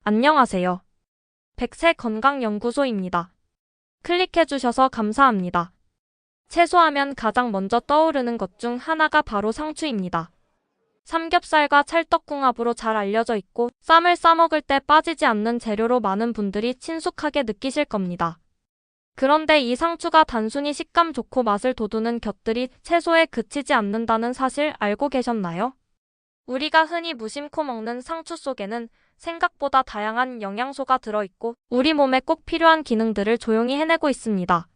안녕하세요. 백세 건강연구소입니다. 클릭해주셔서 감사합니다. 채소하면 가장 먼저 떠오르는 것 중 하나가 바로 상추입니다. 삼겹살과 찰떡궁합으로 잘 알려져 있고 쌈을 싸먹을 때 빠지지 않는 재료로 많은 분들이 친숙하게 느끼실 겁니다. 그런데 이 상추가 단순히 식감 좋고 맛을 돋우는 곁들이 채소에 그치지 않는다는 사실 알고 계셨나요? 우리가 흔히 무심코 먹는 상추 속에는 생각보다 다양한 영양소가 들어있고 우리 몸에 꼭 필요한 기능들을 조용히 해내고 있습니다.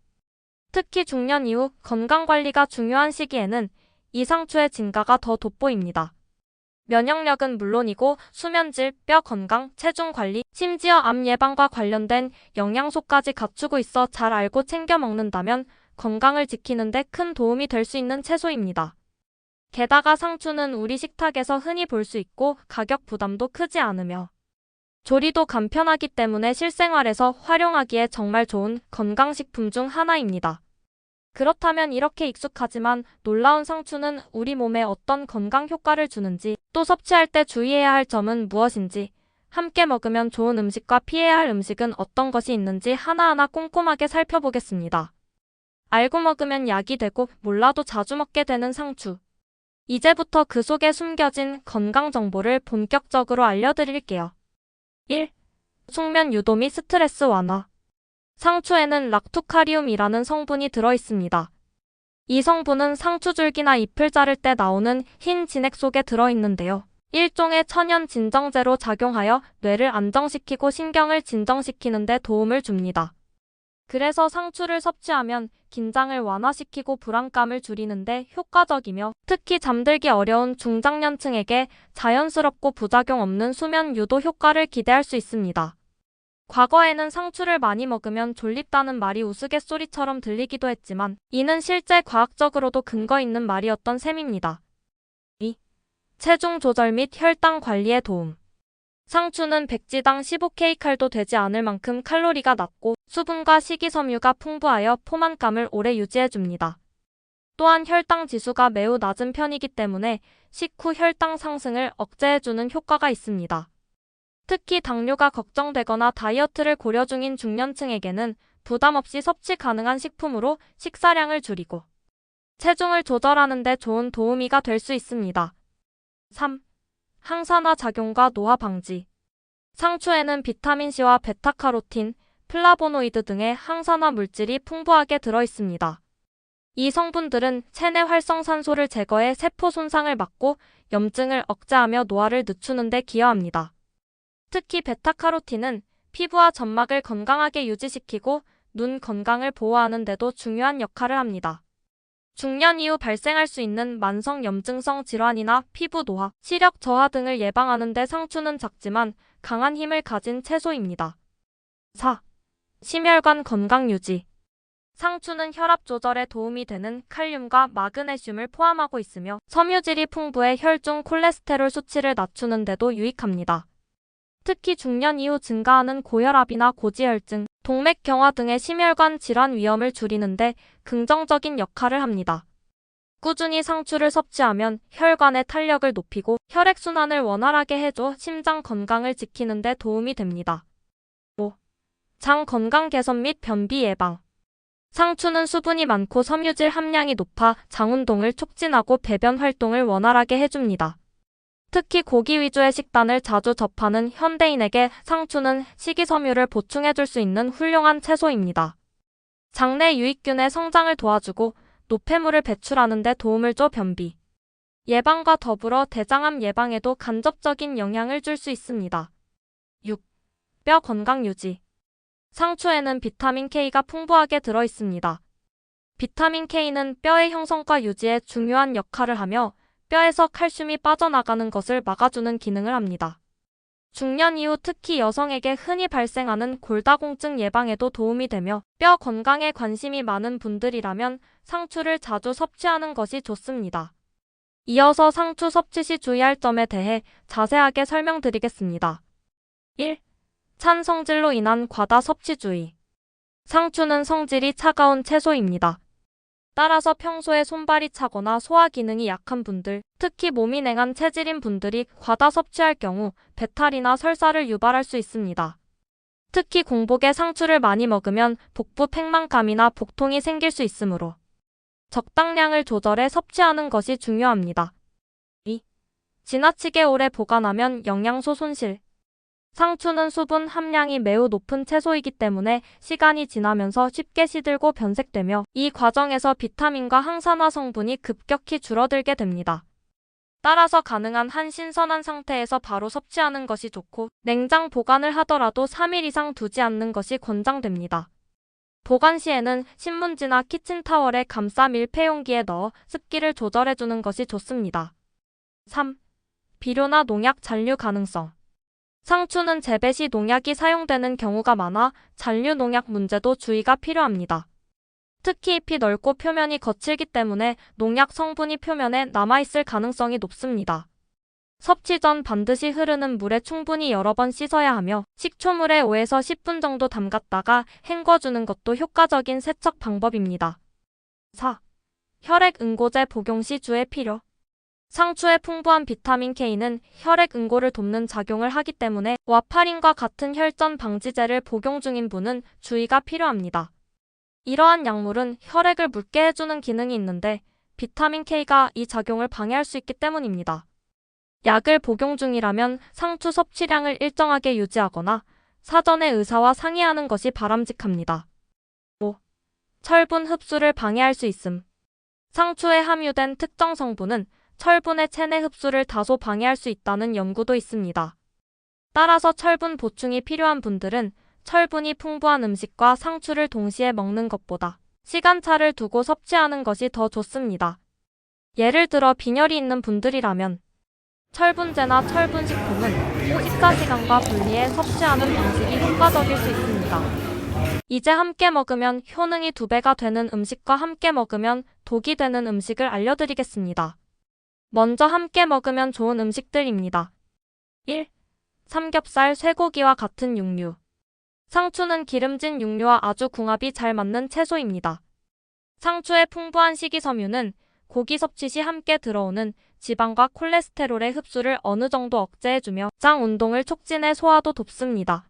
특히 중년 이후 건강관리가 중요한 시기에는 이 상추의 진가가 더 돋보입니다. 면역력은 물론이고 수면질, 뼈 건강, 체중 관리, 심지어 암 예방과 관련된 영양소까지 갖추고 있어 잘 알고 챙겨 먹는다면 건강을 지키는 데 큰 도움이 될 수 있는 채소입니다. 게다가 상추는 우리 식탁에서 흔히 볼 수 있고 가격 부담도 크지 않으며 조리도 간편하기 때문에 실생활에서 활용하기에 정말 좋은 건강식품 중 하나입니다. 그렇다면 이렇게 익숙하지만 놀라운 상추는 우리 몸에 어떤 건강 효과를 주는지, 또 섭취할 때 주의해야 할 점은 무엇인지, 함께 먹으면 좋은 음식과 피해야 할 음식은 어떤 것이 있는지 하나하나 꼼꼼하게 살펴보겠습니다. 알고 먹으면 약이 되고 몰라도 자주 먹게 되는 상추. 이제부터 그 속에 숨겨진 건강 정보를 본격적으로 알려드릴게요. 1. 숙면 유도 및 스트레스 완화. 상추에는 락투카리움이라는 성분이 들어있습니다. 이 성분은 상추줄기나 잎을 자를 때 나오는 흰 진액 속에 들어있는데요. 일종의 천연 진정제로 작용하여 뇌를 안정시키고 신경을 진정시키는 데 도움을 줍니다. 그래서 상추를 섭취하면 긴장을 완화시키고 불안감을 줄이는데 효과적이며 특히 잠들기 어려운 중장년층에게 자연스럽고 부작용 없는 수면 유도 효과를 기대할 수 있습니다. 과거에는 상추를 많이 먹으면 졸립다는 말이 우스갯소리처럼 들리기도 했지만 이는 실제 과학적으로도 근거 있는 말이었던 셈입니다. 2. 체중 조절 및 혈당 관리에 도움. 상추는 백지당 15kcal도 되지 않을 만큼 칼로리가 낮고 수분과 식이섬유가 풍부하여 포만감을 오래 유지해줍니다. 또한 혈당 지수가 매우 낮은 편이기 때문에 식후 혈당 상승을 억제해주는 효과가 있습니다. 특히 당뇨가 걱정되거나 다이어트를 고려 중인 중년층에게는 부담 없이 섭취 가능한 식품으로 식사량을 줄이고 체중을 조절하는 데 좋은 도우미가 될 수 있습니다. 3. 항산화 작용과 노화 방지. 상추에는 비타민C와 베타카로틴, 플라보노이드 등의 항산화 물질이 풍부하게 들어있습니다. 이 성분들은 체내 활성산소를 제거해 세포 손상을 막고 염증을 억제하며 노화를 늦추는 데 기여합니다. 특히 베타카로틴은 피부와 점막을 건강하게 유지시키고 눈 건강을 보호하는 데도 중요한 역할을 합니다. 중년 이후 발생할 수 있는 만성 염증성 질환이나 피부 노화, 시력 저하 등을 예방하는 데 상추는 작지만 강한 힘을 가진 채소입니다. 4. 심혈관 건강 유지. 상추는 혈압 조절에 도움이 되는 칼륨과 마그네슘을 포함하고 있으며 섬유질이 풍부해 혈중 콜레스테롤 수치를 낮추는 데도 유익합니다. 특히 중년 이후 증가하는 고혈압이나 고지혈증, 동맥경화 등의 심혈관 질환 위험을 줄이는데 긍정적인 역할을 합니다. 꾸준히 상추를 섭취하면 혈관의 탄력을 높이고 혈액순환을 원활하게 해줘 심장 건강을 지키는 데 도움이 됩니다. 5. 장 건강 개선 및 변비 예방. 상추는 수분이 많고 섬유질 함량이 높아 장 운동을 촉진하고 배변 활동을 원활하게 해줍니다. 특히 고기 위주의 식단을 자주 접하는 현대인에게 상추는 식이섬유를 보충해줄 수 있는 훌륭한 채소입니다. 장내 유익균의 성장을 도와주고 노폐물을 배출하는 데 도움을 줘 변비 예방과 더불어 대장암 예방에도 간접적인 영향을 줄 수 있습니다. 6. 뼈 건강 유지. 상추에는 비타민 K가 풍부하게 들어있습니다. 비타민 K는 뼈의 형성과 유지에 중요한 역할을 하며 뼈에서 칼슘이 빠져나가는 것을 막아주는 기능을 합니다. 중년 이후 특히 여성에게 흔히 발생하는 골다공증 예방에도 도움이 되며 뼈 건강에 관심이 많은 분들이라면 상추를 자주 섭취하는 것이 좋습니다. 이어서 상추 섭취 시 주의할 점에 대해 자세하게 설명드리겠습니다. 1. 찬 성질로 인한 과다 섭취 주의. 상추는 성질이 차가운 채소입니다. 따라서 평소에 손발이 차거나 소화 기능이 약한 분들, 특히 몸이 냉한 체질인 분들이 과다 섭취할 경우 배탈이나 설사를 유발할 수 있습니다. 특히 공복에 상추를 많이 먹으면 복부 팽만감이나 복통이 생길 수 있으므로 적당량을 조절해 섭취하는 것이 중요합니다. 2. 지나치게 오래 보관하면 영양소 손실. 상추는 수분 함량이 매우 높은 채소이기 때문에 시간이 지나면서 쉽게 시들고 변색되며 이 과정에서 비타민과 항산화 성분이 급격히 줄어들게 됩니다. 따라서 가능한 한 신선한 상태에서 바로 섭취하는 것이 좋고 냉장 보관을 하더라도 3일 이상 두지 않는 것이 권장됩니다. 보관 시에는 신문지나 키친타월에 감싸 밀폐용기에 넣어 습기를 조절해주는 것이 좋습니다. 3. 비료나 농약 잔류 가능성. 상추는 재배 시 농약이 사용되는 경우가 많아 잔류 농약 문제도 주의가 필요합니다. 특히 잎이 넓고 표면이 거칠기 때문에 농약 성분이 표면에 남아있을 가능성이 높습니다. 섭취 전 반드시 흐르는 물에 충분히 여러 번 씻어야 하며 식초물에 5에서 10분 정도 담갔다가 헹궈주는 것도 효과적인 세척 방법입니다. 4. 혈액 응고제 복용 시 주의 필요. 상추의 풍부한 비타민 K는 혈액 응고를 돕는 작용을 하기 때문에 와파린과 같은 혈전 방지제를 복용 중인 분은 주의가 필요합니다. 이러한 약물은 혈액을 묽게 해주는 기능이 있는데 비타민 K가 이 작용을 방해할 수 있기 때문입니다. 약을 복용 중이라면 상추 섭취량을 일정하게 유지하거나 사전에 의사와 상의하는 것이 바람직합니다. 5. 철분 흡수를 방해할 수 있음. 상추에 함유된 특정 성분은 철분의 체내 흡수를 다소 방해할 수 있다는 연구도 있습니다. 따라서 철분 보충이 필요한 분들은 철분이 풍부한 음식과 상추를 동시에 먹는 것보다 시간차를 두고 섭취하는 것이 더 좋습니다. 예를 들어 빈혈이 있는 분들이라면 철분제나 철분식품은 식사시간과 분리해 섭취하는 방식이 효과적일 수 있습니다. 이제 함께 먹으면 효능이 2배가 되는 음식과 함께 먹으면 독이 되는 음식을 알려드리겠습니다. 먼저 함께 먹으면 좋은 음식들입니다. 1. 삼겹살, 쇠고기와 같은 육류. 상추는 기름진 육류와 아주 궁합이 잘 맞는 채소입니다. 상추의 풍부한 식이섬유는 고기 섭취 시 함께 들어오는 지방과 콜레스테롤의 흡수를 어느 정도 억제해주며 장 운동을 촉진해 소화도 돕습니다.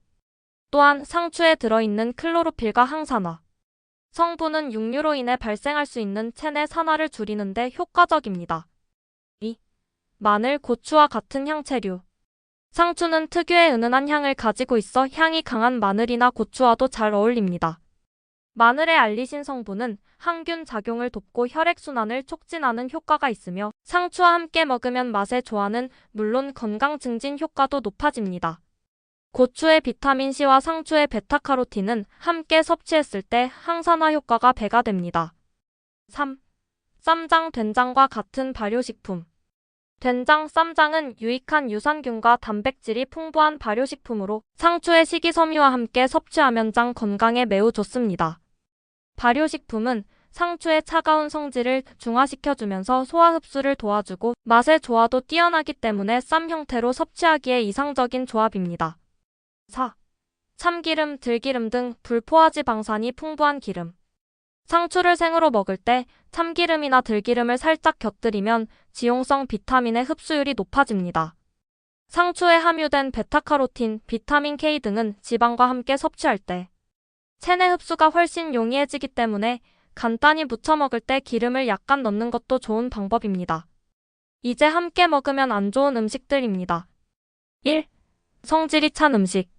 또한 상추에 들어있는 클로로필과 항산화 성분은 육류로 인해 발생할 수 있는 체내 산화를 줄이는 데 효과적입니다. 2. 마늘, 고추와 같은 향채류. 상추는 특유의 은은한 향을 가지고 있어 향이 강한 마늘이나 고추와도 잘 어울립니다. 마늘의 알리신 성분은 항균 작용을 돕고 혈액순환을 촉진하는 효과가 있으며 상추와 함께 먹으면 맛의 조화는 물론 건강 증진 효과도 높아집니다. 고추의 비타민C와 상추의 베타카로틴은 함께 섭취했을 때 항산화 효과가 배가 됩니다. 3. 쌈장, 된장과 같은 발효식품. 된장, 쌈장은 유익한 유산균과 단백질이 풍부한 발효식품으로 상추의 식이섬유와 함께 섭취하면 장 건강에 매우 좋습니다. 발효식품은 상추의 차가운 성질을 중화시켜주면서 소화 흡수를 도와주고 맛의 조화도 뛰어나기 때문에 쌈 형태로 섭취하기에 이상적인 조합입니다. 4. 참기름, 들기름 등 불포화지 방산이 풍부한 기름. 상추를 생으로 먹을 때 참기름이나 들기름을 살짝 곁들이면 지용성 비타민의 흡수율이 높아집니다. 상추에 함유된 베타카로틴, 비타민 K 등은 지방과 함께 섭취할 때 체내 흡수가 훨씬 용이해지기 때문에 간단히 무쳐 먹을 때 기름을 약간 넣는 것도 좋은 방법입니다. 이제 함께 먹으면 안 좋은 음식들입니다. 1. 성질이 찬 음식.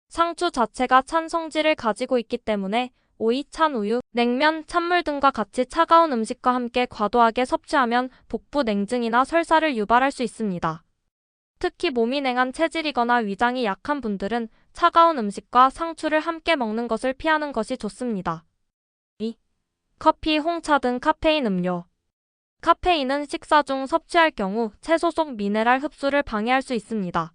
상추 자체가 찬 성질을 가지고 있기 때문에 오이, 찬 우유, 냉면, 찬물 등과 같이 차가운 음식과 함께 과도하게 섭취하면 복부 냉증이나 설사를 유발할 수 있습니다. 특히 몸이 냉한 체질이거나 위장이 약한 분들은 차가운 음식과 상추를 함께 먹는 것을 피하는 것이 좋습니다. 2. 커피, 홍차 등 카페인 음료. 카페인은 식사 중 섭취할 경우 채소 속 미네랄 흡수를 방해할 수 있습니다.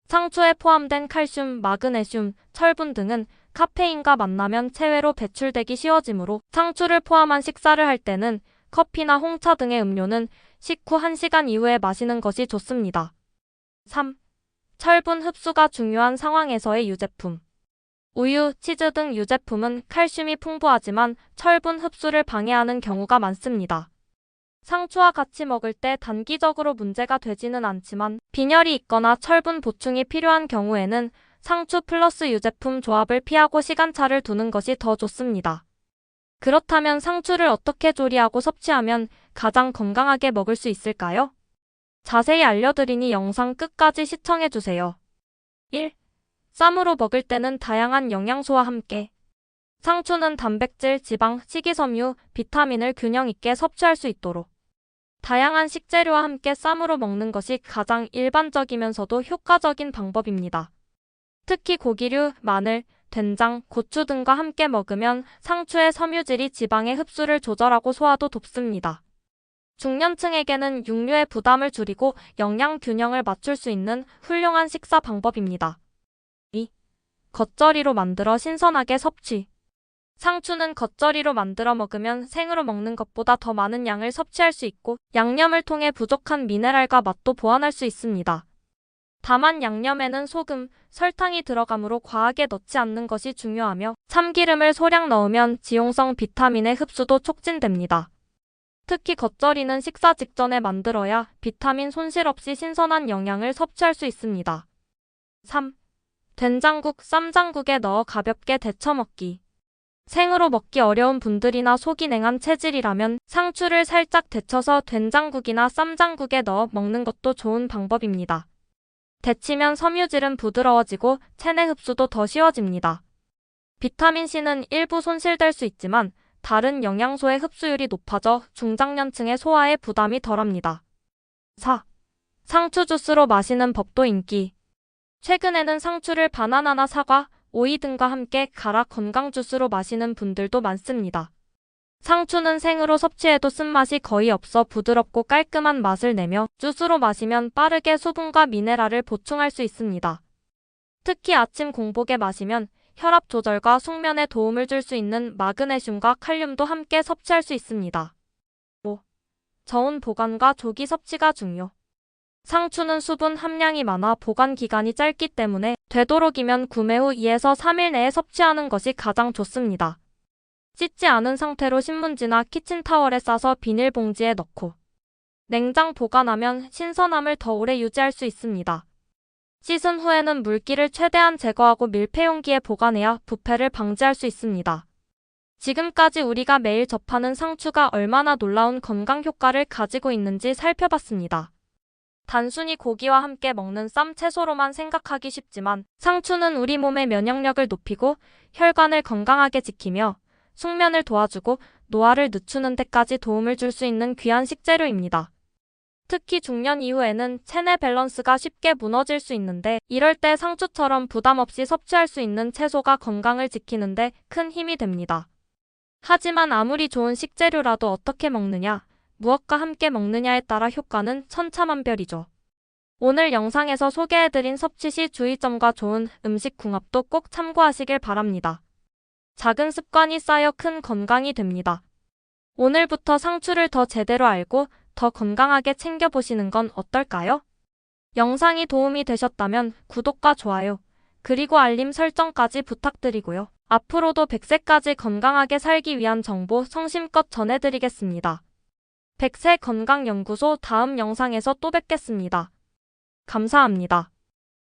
상추에 포함된 칼슘, 마그네슘, 철분 등은 카페인과 만나면 체외로 배출되기 쉬워지므로 상추를 포함한 식사를 할 때는 커피나 홍차 등의 음료는 식후 1시간 이후에 마시는 것이 좋습니다. 3. 철분 흡수가 중요한 상황에서의 유제품. 우유, 치즈 등 유제품은 칼슘이 풍부하지만 철분 흡수를 방해하는 경우가 많습니다. 상추와 같이 먹을 때 단기적으로 문제가 되지는 않지만 빈혈이 있거나 철분 보충이 필요한 경우에는 상추 플러스 유제품 조합을 피하고 시간차를 두는 것이 더 좋습니다. 그렇다면 상추를 어떻게 조리하고 섭취하면 가장 건강하게 먹을 수 있을까요? 자세히 알려드리니 영상 끝까지 시청해주세요. 1. 쌈으로 먹을 때는 다양한 영양소와 함께 상추는 단백질, 지방, 식이섬유, 비타민을 균형 있게 섭취할 수 있도록 다양한 식재료와 함께 쌈으로 먹는 것이 가장 일반적이면서도 효과적인 방법입니다. 특히 고기류, 마늘, 된장, 고추 등과 함께 먹으면 상추의 섬유질이 지방의 흡수를 조절하고 소화도 돕습니다. 중년층에게는 육류의 부담을 줄이고 영양 균형을 맞출 수 있는 훌륭한 식사 방법입니다. 2. 겉절이로 만들어 신선하게 섭취. 상추는 겉절이로 만들어 먹으면 생으로 먹는 것보다 더 많은 양을 섭취할 수 있고 양념을 통해 부족한 미네랄과 맛도 보완할 수 있습니다. 다만 양념에는 소금, 설탕이 들어가므로 과하게 넣지 않는 것이 중요하며 참기름을 소량 넣으면 지용성 비타민의 흡수도 촉진됩니다. 특히 겉절이는 식사 직전에 만들어야 비타민 손실 없이 신선한 영양을 섭취할 수 있습니다. 3. 된장국, 쌈장국에 넣어 가볍게 데쳐 먹기. 생으로 먹기 어려운 분들이나 속이 냉한 체질이라면 상추를 살짝 데쳐서 된장국이나 쌈장국에 넣어 먹는 것도 좋은 방법입니다. 데치면 섬유질은 부드러워지고 체내 흡수도 더 쉬워집니다. 비타민C는 일부 손실될 수 있지만 다른 영양소의 흡수율이 높아져 중장년층의 소화에 부담이 덜합니다. 4. 상추 주스로 마시는 법도 인기. 최근에는 상추를 바나나나 사과, 오이 등과 함께 갈아 건강 주스로 마시는 분들도 많습니다. 상추는 생으로 섭취해도 쓴맛이 거의 없어 부드럽고 깔끔한 맛을 내며 주스로 마시면 빠르게 수분과 미네랄을 보충할 수 있습니다. 특히 아침 공복에 마시면 혈압 조절과 숙면에 도움을 줄 수 있는 마그네슘과 칼륨도 함께 섭취할 수 있습니다. 5. 저온 보관과 조기 섭취가 중요. 상추는 수분 함량이 많아 보관 기간이 짧기 때문에 되도록이면 구매 후 2에서 3일 내에 섭취하는 것이 가장 좋습니다. 씻지 않은 상태로 신문지나 키친타월에 싸서 비닐봉지에 넣고 냉장 보관하면 신선함을 더 오래 유지할 수 있습니다. 씻은 후에는 물기를 최대한 제거하고 밀폐용기에 보관해야 부패를 방지할 수 있습니다. 지금까지 우리가 매일 접하는 상추가 얼마나 놀라운 건강 효과를 가지고 있는지 살펴봤습니다. 단순히 고기와 함께 먹는 쌈 채소로만 생각하기 쉽지만 상추는 우리 몸의 면역력을 높이고 혈관을 건강하게 지키며 숙면을 도와주고 노화를 늦추는 데까지 도움을 줄 수 있는 귀한 식재료입니다. 특히 중년 이후에는 체내 밸런스가 쉽게 무너질 수 있는데 이럴 때 상추처럼 부담 없이 섭취할 수 있는 채소가 건강을 지키는 데 큰 힘이 됩니다. 하지만 아무리 좋은 식재료라도 어떻게 먹느냐, 무엇과 함께 먹느냐에 따라 효과는 천차만별이죠. 오늘 영상에서 소개해드린 섭취 시 주의점과 좋은 음식 궁합도 꼭 참고하시길 바랍니다. 작은 습관이 쌓여 큰 건강이 됩니다. 오늘부터 상추를 더 제대로 알고 더 건강하게 챙겨보시는 건 어떨까요? 영상이 도움이 되셨다면 구독과 좋아요, 그리고 알림 설정까지 부탁드리고요. 앞으로도 100세까지 건강하게 살기 위한 정보 성심껏 전해드리겠습니다. 100세 건강연구소 다음 영상에서 또 뵙겠습니다. 감사합니다.